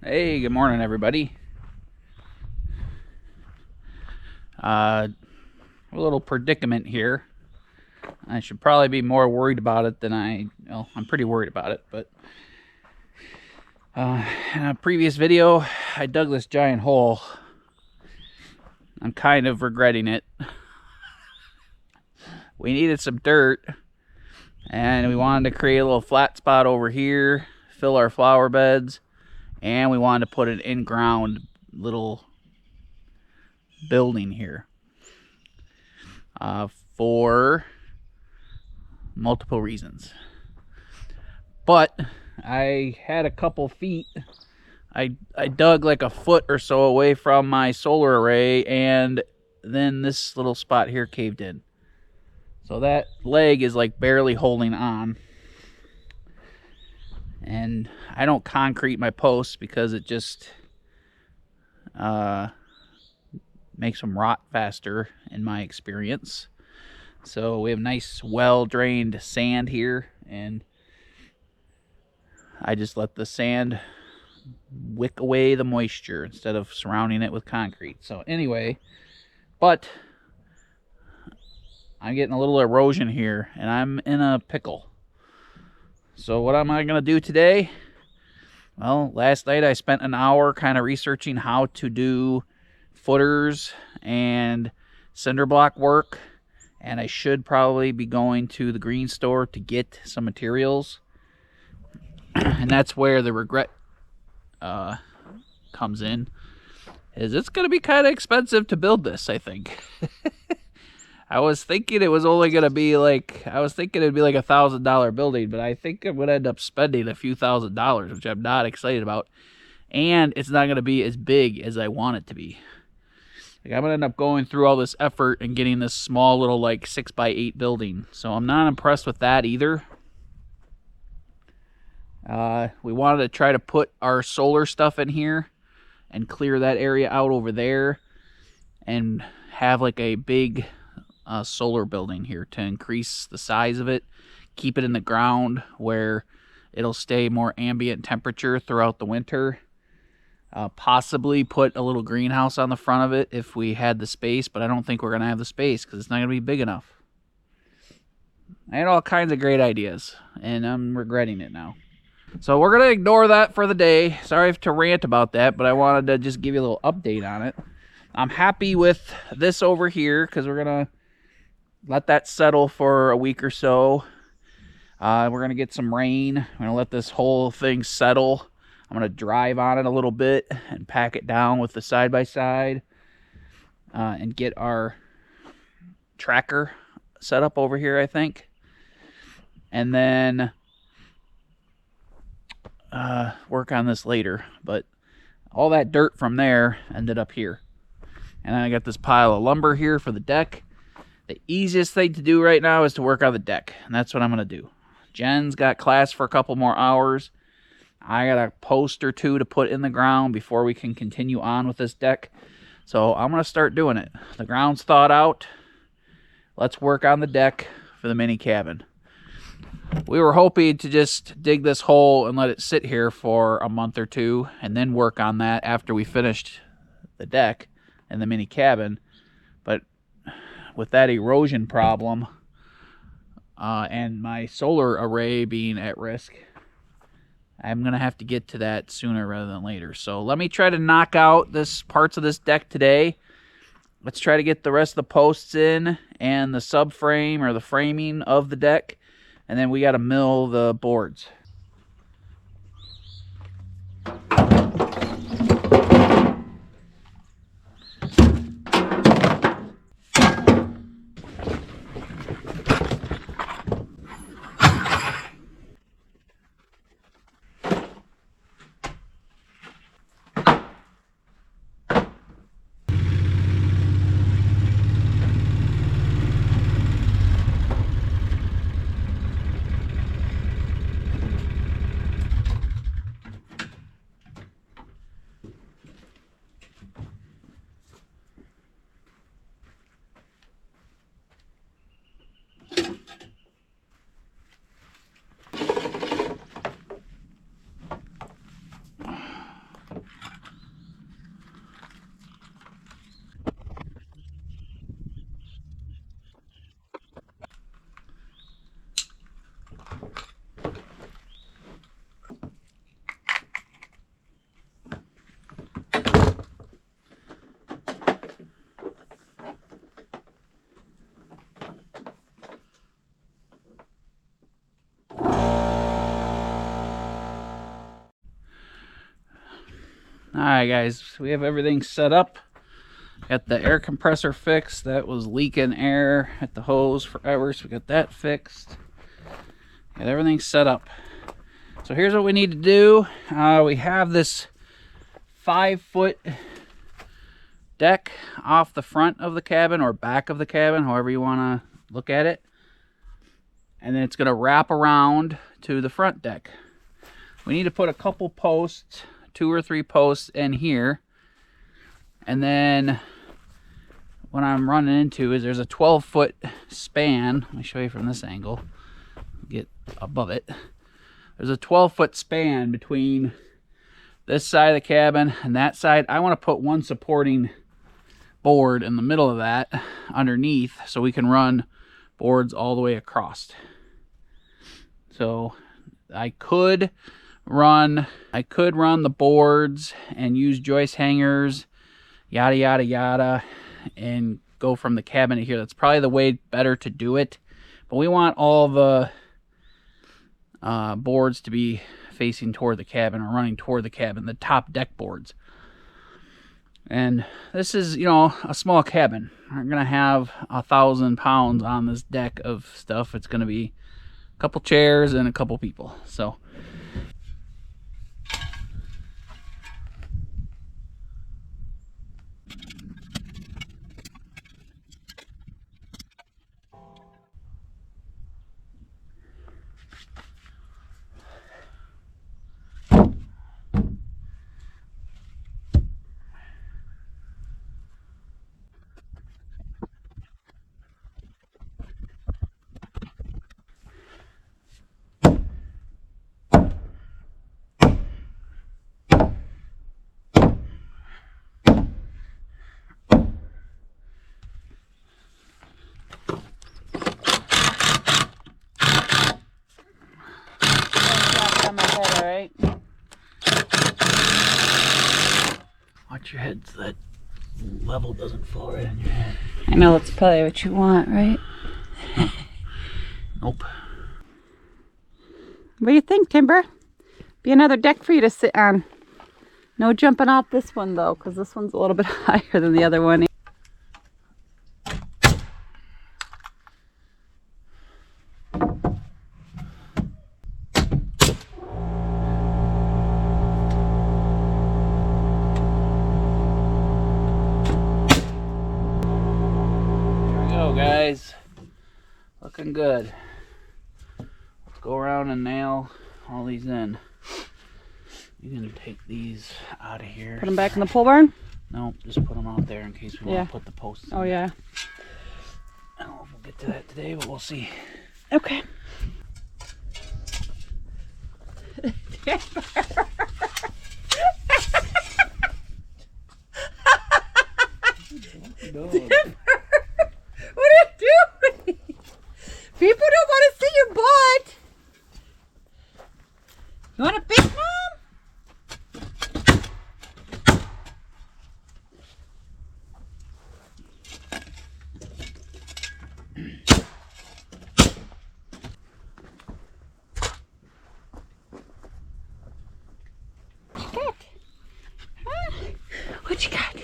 Hey, good morning, everybody. A little predicament here. I should probably be more worried about it than I'm pretty worried about it, but in a previous video, I dug this giant hole. I'm kind of regretting it. We needed some dirt, and we wanted to create a little flat spot over here, fill our flower beds, and we wanted to put an in-ground little building here for multiple reasons. But I had a couple feet. I dug like a foot or so away from my solar array, and then this little spot here caved in. So that leg is like barely holding on. And I don't concrete my posts because it just makes them rot faster in my experience. So we have nice well-drained sand here, and I just let the sand wick away the moisture instead of surrounding it with concrete. So anyway, but I'm getting a little erosion here, and I'm in a pickle. So what am I going to do today? Well, last night I spent an hour kind of researching how to do footers and cinder block work, and I should probably be going to the green store to get some materials. And that's where the regret comes in, is it's going to be kind of expensive to build this, I think. I was thinking it was only going to be like, it'd be like $1,000 building, but I think I'm going to end up spending a few $1,000s, which I'm not excited about. And it's not going to be as big as I want it to be. Like, I'm going to end up going through all this effort and getting this small little like 6x8 building. So I'm not impressed with that either. We wanted to try to put our solar stuff in here and clear that area out over there and have like a big solar building here to increase the size of it, keep it in the ground where it'll stay more ambient temperature throughout the winter. Possibly put a little greenhouse on the front of it if we had the space, but I don't think we're going to have the space because it's not going to be big enough. I had all kinds of great ideas, and I'm regretting it now. So we're going to ignore that for the day. Sorry to rant about that, but I wanted to just give you a little update on it. I'm happy with this over here because we're going to let that settle for a week or so. We're going to get some rain. I'm going to let this whole thing settle. I'm going to drive on it a little bit and pack it down with the side-by-side and get our tracker set up over here, I think. And then work on this later. But all that dirt from there ended up here. And then I got this pile of lumber here for the deck. The easiest thing to do right now is to work on the deck, and that's what I'm going to do. Jen's got class for a couple more hours. I got a post or two to put in the ground before we can continue on with this deck. So I'm going to start doing it. The ground's thawed out. Let's work on the deck for the mini cabin. We were hoping to just dig this hole and let it sit here for a month or two and then work on that after we finished the deck and the mini cabin. But with that erosion problem and my solar array being at risk, I'm going to have to get to that sooner rather than later. So let me try to knock out this parts of this deck today. Let's try to get the rest of the posts in and the subframe or the framing of the deck. And then we got to mill the boards. Alright guys, we have everything set up. Got the air compressor fixed. That was leaking air at the hose forever, so we got that fixed. Got everything set up. So here's what we need to do. We have this 5-foot deck off the front of the cabin or back of the cabin, however you want to look at it. And then it's going to wrap around to the front deck. We need to put a couple posts, 2 or 3 posts in here. And then what I'm running into is there's a 12-foot span. Let me show you from this angle. Get above it. There's a 12-foot span between this side of the cabin and that side. I want to put one supporting board in the middle of that underneath so we can run boards all the way across. So I could run the boards and use joist hangers, yada yada yada, and go from the cabin to here. That's probably the way better to do it. But we want all the boards to be facing toward the cabin or running toward the cabin, the top deck boards. And this is, you know, a small cabin. We're gonna have 1,000 pounds on this deck of stuff. It's gonna be a couple chairs and a couple people. So watch your head so that level doesn't fall right on your head. I know that's probably what you want, right? Nope. What do you think, Timber? Be another deck for you to sit on. No jumping off this one though, because this one's a little bit higher than the other one. Guys, looking good. Let's go around and nail all these in. You're gonna take these out of here. Put them back in the pole barn? No, just put them out there in case we want to put the posts in. Oh yeah. I don't know if we'll get to that today, but we'll see. Okay. What are you doing? People don't want to see your butt. You want a big mom? What you got? Huh? What you got?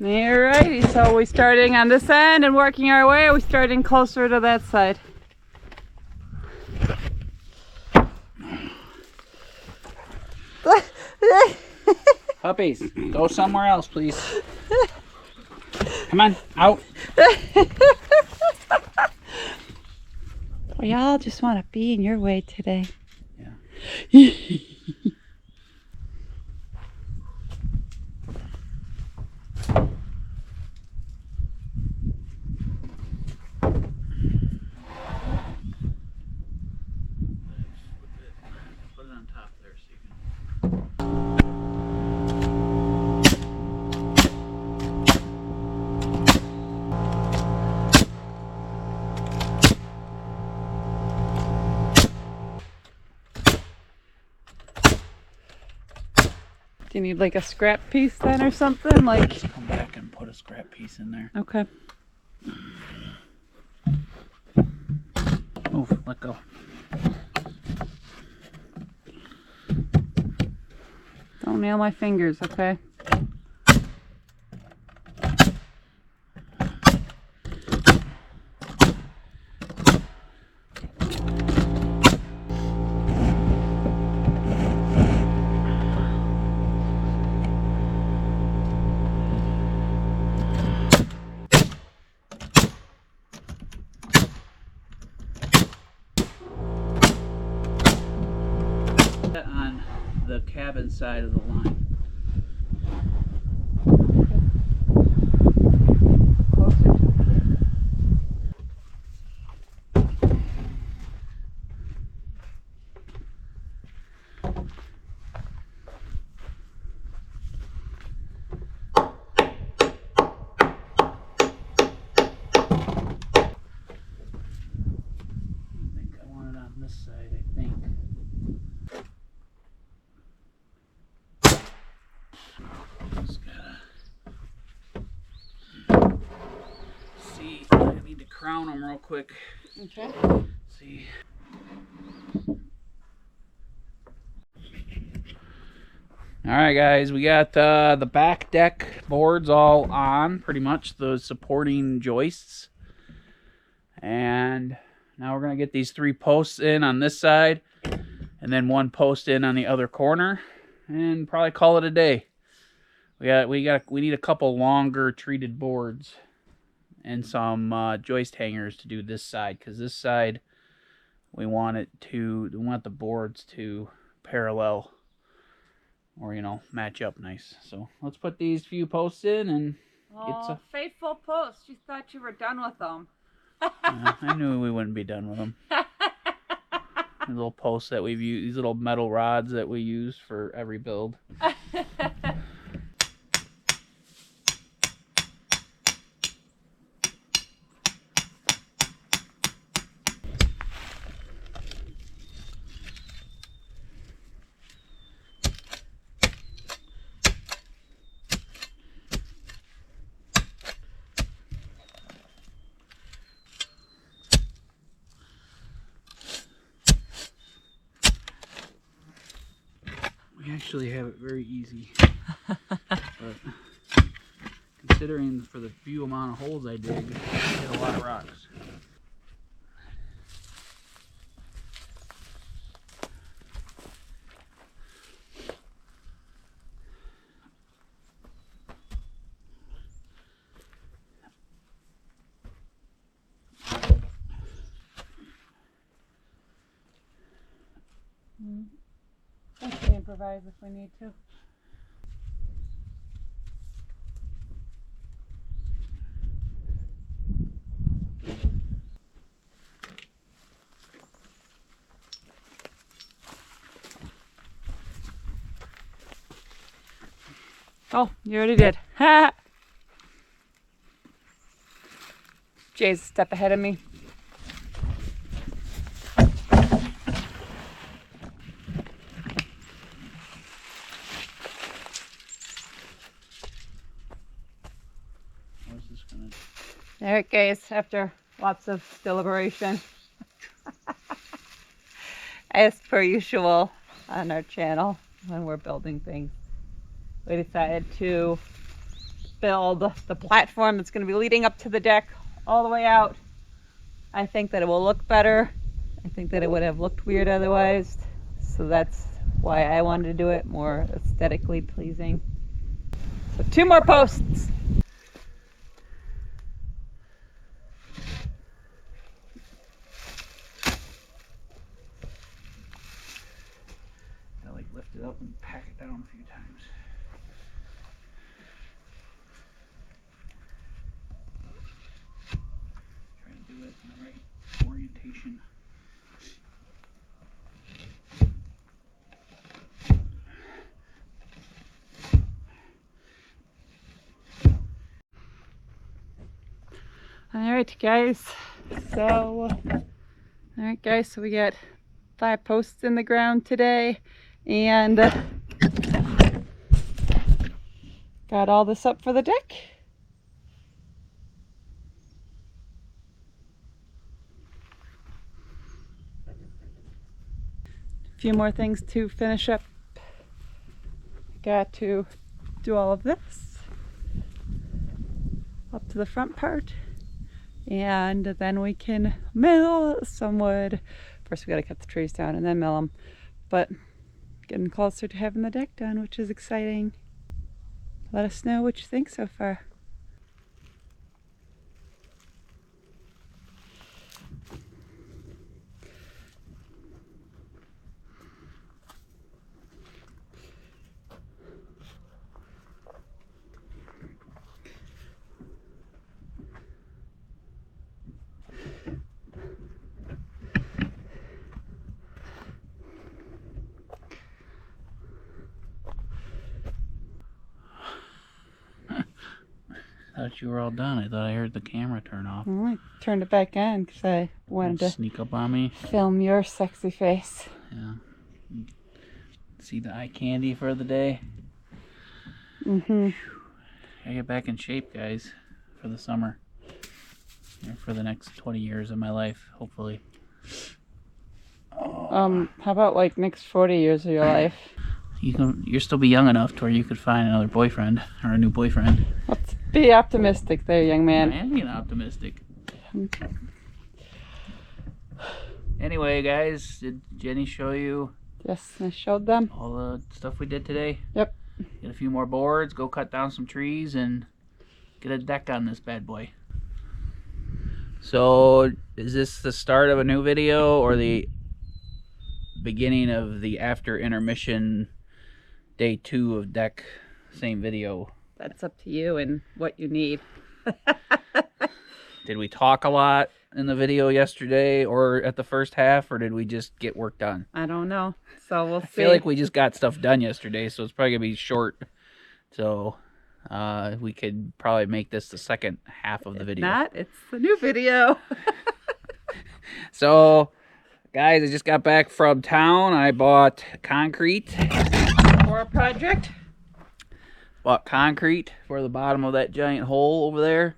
Alrighty, so we're starting on this end and working our way, or we're starting closer to that side. Puppies, go somewhere else, please. Come on, out. We all just want to be in your way today. Yeah. You need like a scrap piece then or something? Like, just come back and put a scrap piece in there. Okay. Oh, let go. Don't nail my fingers, okay? On the cabin side of the line. This side, I think. Just gotta see. I need to crown them real quick. Okay. See. All right, guys, we got the back deck boards all on, pretty much the supporting joists, and now we're gonna get these 3 posts in on this side, and then 1 post in on the other corner, and probably call it a day. We need a couple longer treated boards and some joist hangers to do this side, because this side we want the boards to parallel, or match up nice. So let's put these few posts in and get some. Faithful posts. You thought you were done with them. I knew we wouldn't be done with them. These little posts that we've used, these little metal rods that we use for every build. We actually have it very easy, but considering for the few amount of holes I dig, I hit a lot of rocks. We can improvise if we need to. Oh, you already did. Ha! Jay's a step ahead of me. All right, guys, after lots of deliberation, as per usual on our channel when we're building things, we decided to build the platform that's going to be leading up to the deck all the way out. I think that it will look better. I think that it would have looked weird otherwise. So that's why I wanted to do it more aesthetically pleasing. So 2 more posts. Lift it up and pack it down a few times. Try to do it in the right orientation. All right, guys. So we got 5 posts in the ground today, and got all this up for the deck. A few more things to finish up. Got to do all of this up to the front part, and then we can mill some wood. First we got to cut the trees down and then mill them, but getting closer to having the deck done, which is exciting. Let us know what you think so far. I thought you were all done. I thought I heard the camera turn off. Well, I turned it back on because I wanted to sneak up on me. Film your sexy face. Yeah. See the eye candy for the day. I get back in shape, guys, for the summer. Or for the next 20 years of my life, hopefully. How about like next 40 years of your life? You'll still be young enough to where you could find another boyfriend or a new boyfriend. Let's be optimistic there, young man. I am being optimistic. Anyway, guys, did Jenny show you? Yes, I showed them all the stuff we did today? Yep. Get a few more boards, go cut down some trees, and get a deck on this bad boy. So, is this the start of a new video or the beginning of the after intermission day 2 of deck same video? That's up to you and what you need. Did we talk a lot in the video yesterday or at the first half, or did we just get work done? I don't know. So we'll see. I feel like we just got stuff done yesterday, so it's probably going to be short. So we could probably make this the second half of the video. Not, it's the new video. So, guys, I just got back from town. I bought concrete. For a project. Bought concrete for the bottom of that giant hole over there.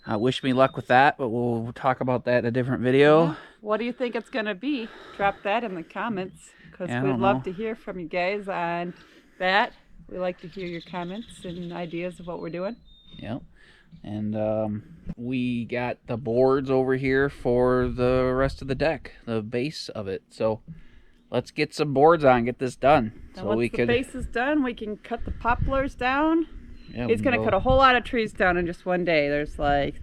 Wish me luck with that, but we'll talk about that in a different video. Yeah. What do you think it's going to be? Drop that in the comments, because we'd love to hear from you guys on that. We like to hear your comments and ideas of what we're doing. Yep. And we got the boards over here for the rest of the deck, the base of it. So let's get some boards on, get this done. And once the base is done, we can cut the poplars down. Yeah, he's going to cut a whole lot of trees down in just one day. There's like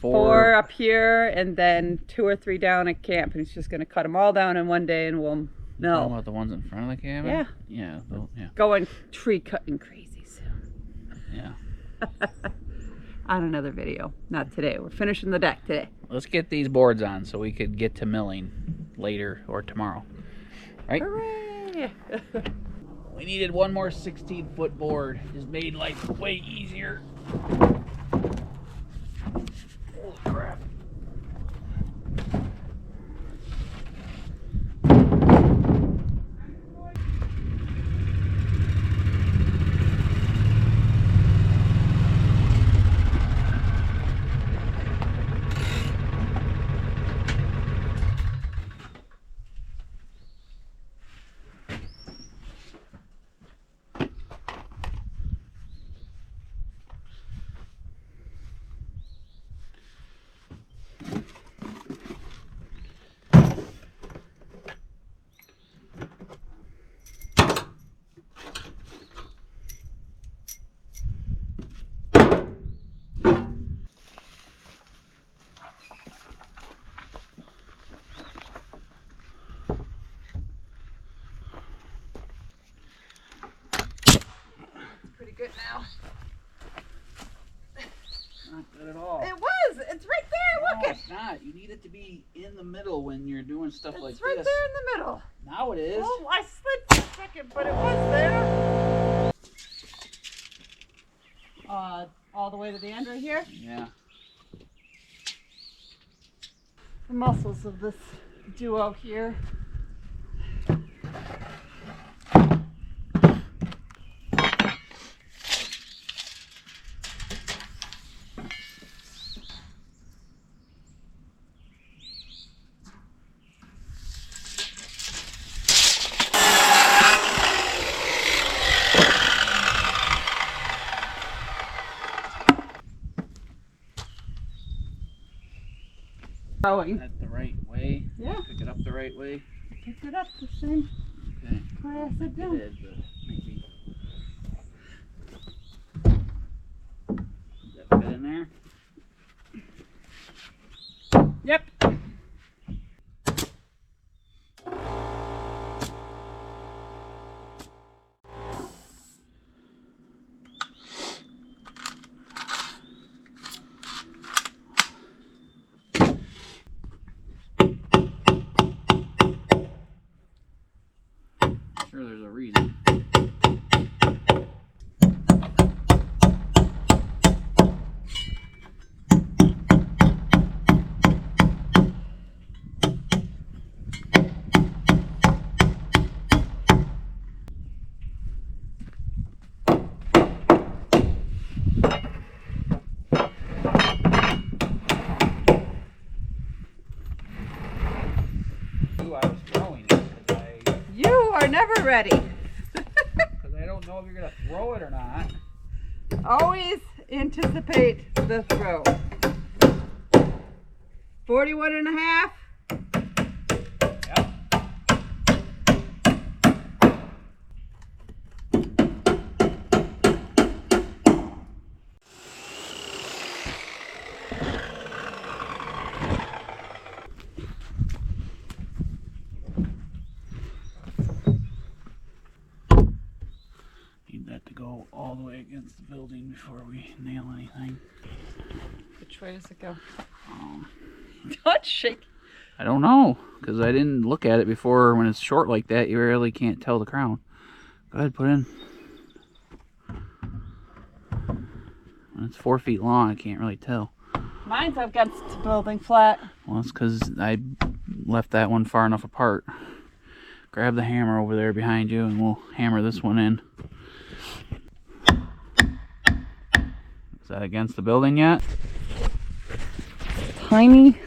four up here, and then 2 or 3 down at camp. And he's just going to cut them all down in one day, and we'll know. Talking about the ones in front of the cabin? Yeah. Yeah. Yeah. Going tree cutting crazy soon. Yeah. On another video. Not today. We're finishing the deck today. Let's get these boards on so we could get to milling later or tomorrow. Right? Hooray! We needed one more 16-foot board. Just made life way easier. Oh, crap. Good now. Not good at all. It was. It's right there. Look No, it. it's not. You need it to be in the middle when you're doing stuff like this. It's right there in the middle. Now it is. Oh, I slid for a second, but it was there. All the way to the end right here. Yeah. The muscles of this duo here. Going. Is that the right way? Yeah. Pick it up the right way? Pick it up the same Okay. way I said down. Did, but maybe. Does that fit in there? Yep. Sure, there's a reason. I was throwing it because You are never ready. I don't know if you're gonna throw it or not. Always anticipate the throw. 41 and a half. Yep. Need that to go all the way against the building before we nail anything. Which way does it go? Don't shake. I don't know, because I didn't look at it before. When it's short like that, you really can't tell the crown. Go ahead, put in. When it's 4 feet long, I can't really tell. Mine's against the building flat. Well, it's because I left that one far enough apart. Grab the hammer over there behind you, and we'll hammer this one in. Is that against the building yet? Tiny.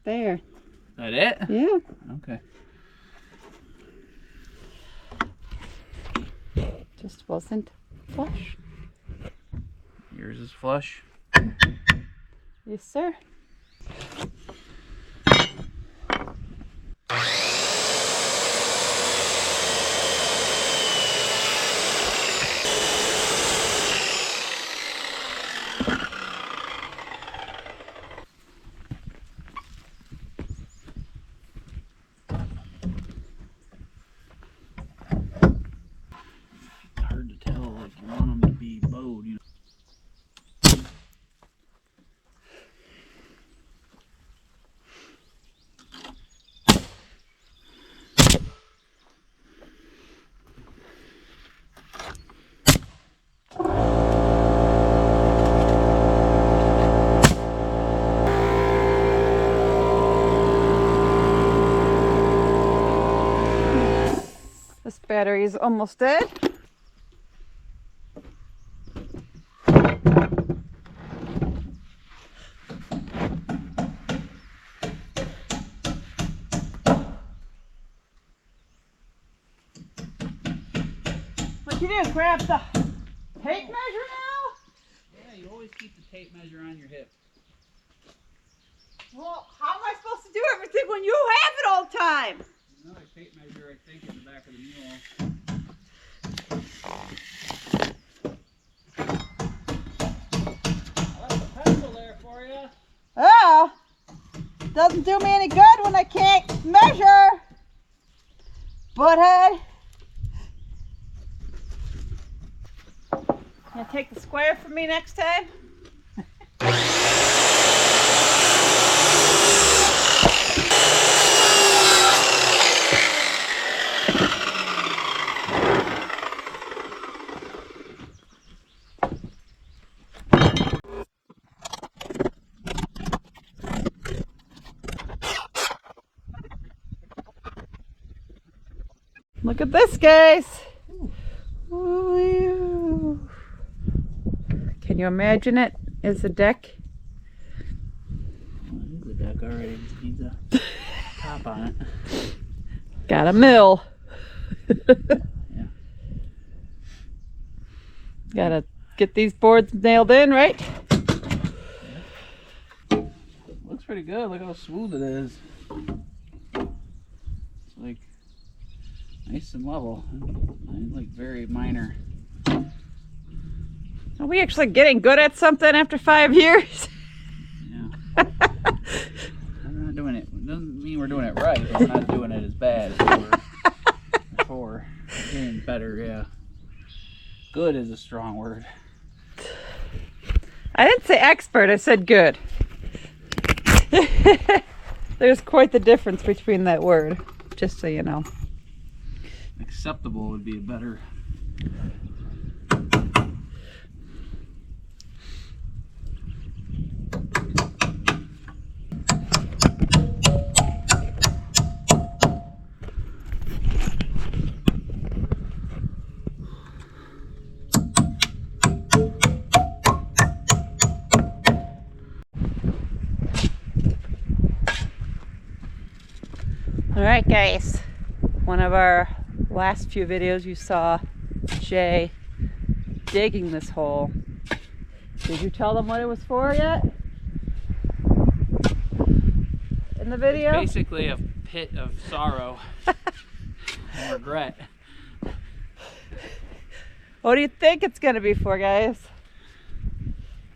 There. Is that it? Yeah. Okay. Just wasn't flush. Yours is flush. Yes, sir. Hard to tell, like you want them to be bowed, you know. This battery is almost dead. What you do? Grab the tape measure now? Yeah, you always keep the tape measure on your hip. Well, how am I supposed to do everything when you have it all the time? Another tape measure, I think, in the back of the mule. I left a pencil there for you. Oh, doesn't do me any good when I can't measure. Butthead. Gonna take the square from me next time? Look at this, guys. Ooh. Can you imagine it as a deck? Well, this is the deck already. It just needs a top on it. Got a mill. Yeah. Gotta get these boards nailed in, right? Looks pretty good. Look how smooth it is. It's like nice and level. And like very minor. Are we actually getting good at something after 5 years? Yeah. I'm not doing it. Doesn't mean we're doing it right, but we're not doing it as bad as we were before. We're getting better, yeah. Good is a strong word. I didn't say expert, I said good. There's quite the difference between that word, just so you know. Acceptable would be a better. All right, guys. One of our last few videos, you saw Jay digging this hole. Did you tell them what it was for yet? In the video? It's basically a pit of sorrow and regret. What do you think it's gonna be for, guys?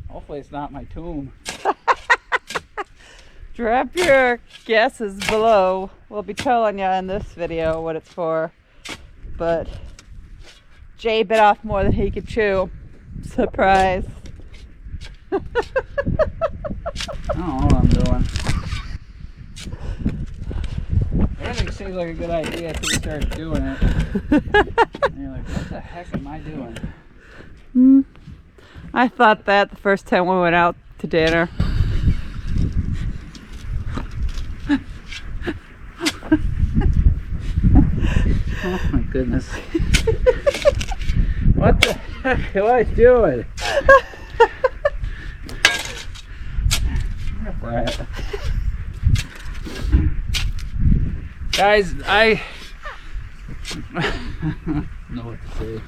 Hopefully it's not my tomb. Drop your guesses below. We'll be telling you in this video what it's for. But Jay bit off more than he could chew. Surprise. I don't know what I'm doing. Everything seems like a good idea until we start doing it. And you're like, what the heck am I doing? I thought that the first time we went out to dinner. Oh my goodness. What the heck am I doing? Rat. Guys, I know what to say.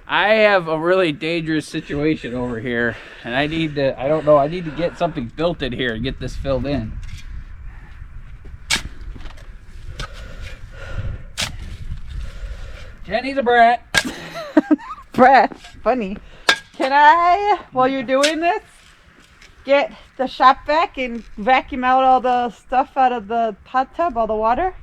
I have a really dangerous situation over here, and I need to get something built in here and get this filled in. Jenny's a brat. Brat, funny. Can I, while you're doing this, get the shop vac and vacuum out all the stuff out of the hot tub, all the water?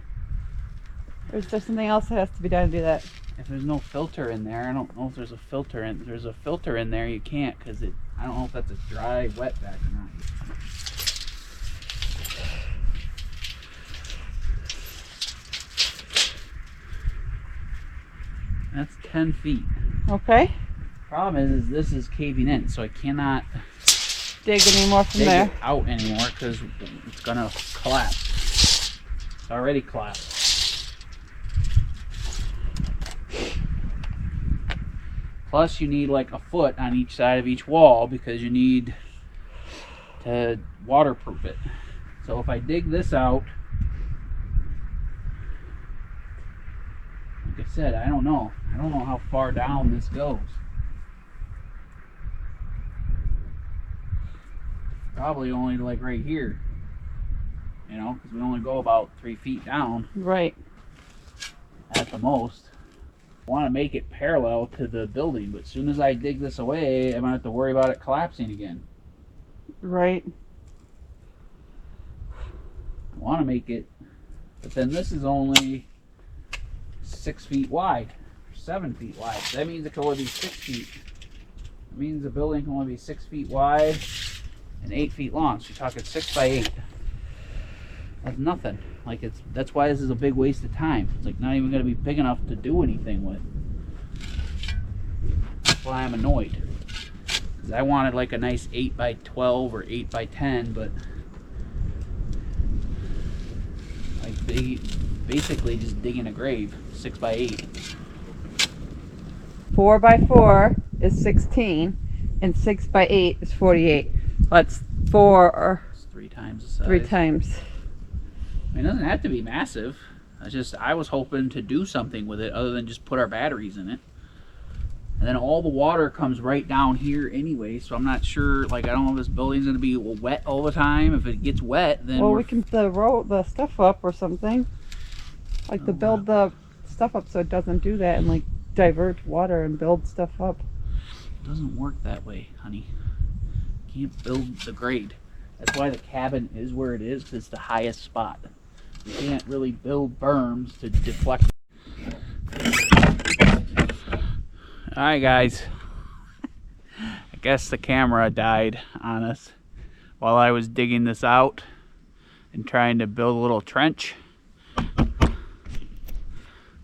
Or is there something else that has to be done to do that? If there's no filter in there, I don't know if there's a filter in. If there's a filter in there, you can't, because I don't know if that's a dry, wet vac or not. That's 10 feet. Okay. Problem is this is caving in, so I cannot Dig any more from dig there? it out anymore because it's gonna collapse. It's already collapsed. Plus, you need like a foot on each side of each wall because you need to waterproof it. So if I dig this out, like I said, I don't know. I don't know how far down this goes. Probably only like right here, you know, because we only go about 3 feet down. Right. At the most. I want to make it parallel to the building, but as soon as I dig this away, I'm going to have to worry about it collapsing again. Right. I want to make it, but then this is only 6 feet wide, 7 feet wide. So that means it can only be 6 feet. It means the building can only be 6 feet wide and 8 feet long. So you're talking 6 by 8. That's nothing. Like that's why this is a big waste of time. It's like not even going to be big enough to do anything with. That's why I'm annoyed. Because I wanted like a nice 8 by 12 or 8 by 10, but like they basically just digging a grave. 6 by 8. 4 by 4 is 16, and 6 by 8 is 48. That's 4 or It's 3 times the size. 3 times. I mean, it doesn't have to be massive. I was hoping to do something with it other than just put our batteries in it. And then all the water comes right down here anyway, so I'm not sure, like, I don't know if this building's gonna be wet all the time. If it gets wet, then well, we can roll the stuff up or something. Like to build the stuff up so it doesn't do that and like divert water and build stuff up. It doesn't work that way, honey. You can't build the grade. That's why the cabin is where it is, because it's the highest spot. You can't really build berms to deflect. Alright guys, I guess the camera died on us while I was digging this out and trying to build a little trench,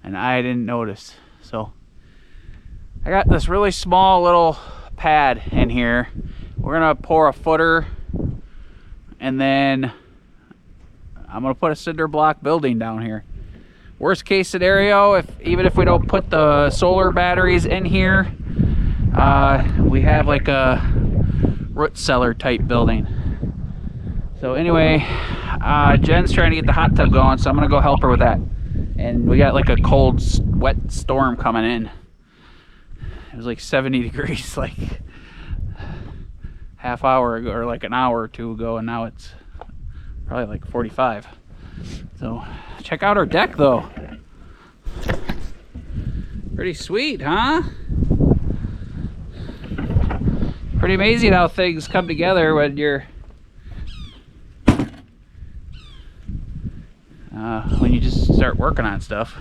and I didn't notice. So I got this really small little pad in here. We're gonna pour a footer, and then I'm gonna put a cinder block building down here. Worst case scenario, even if we don't put the solar batteries in here, we have like a root cellar type building. So anyway, Jen's trying to get the hot tub going, so I'm gonna go help her with that. And we got like a cold, wet storm coming in. It was like 70 degrees like half hour ago, or like an hour or two ago, and now it's probably like 45. So check out our deck though. Pretty sweet, huh? Pretty amazing how things come together when you just start working on stuff.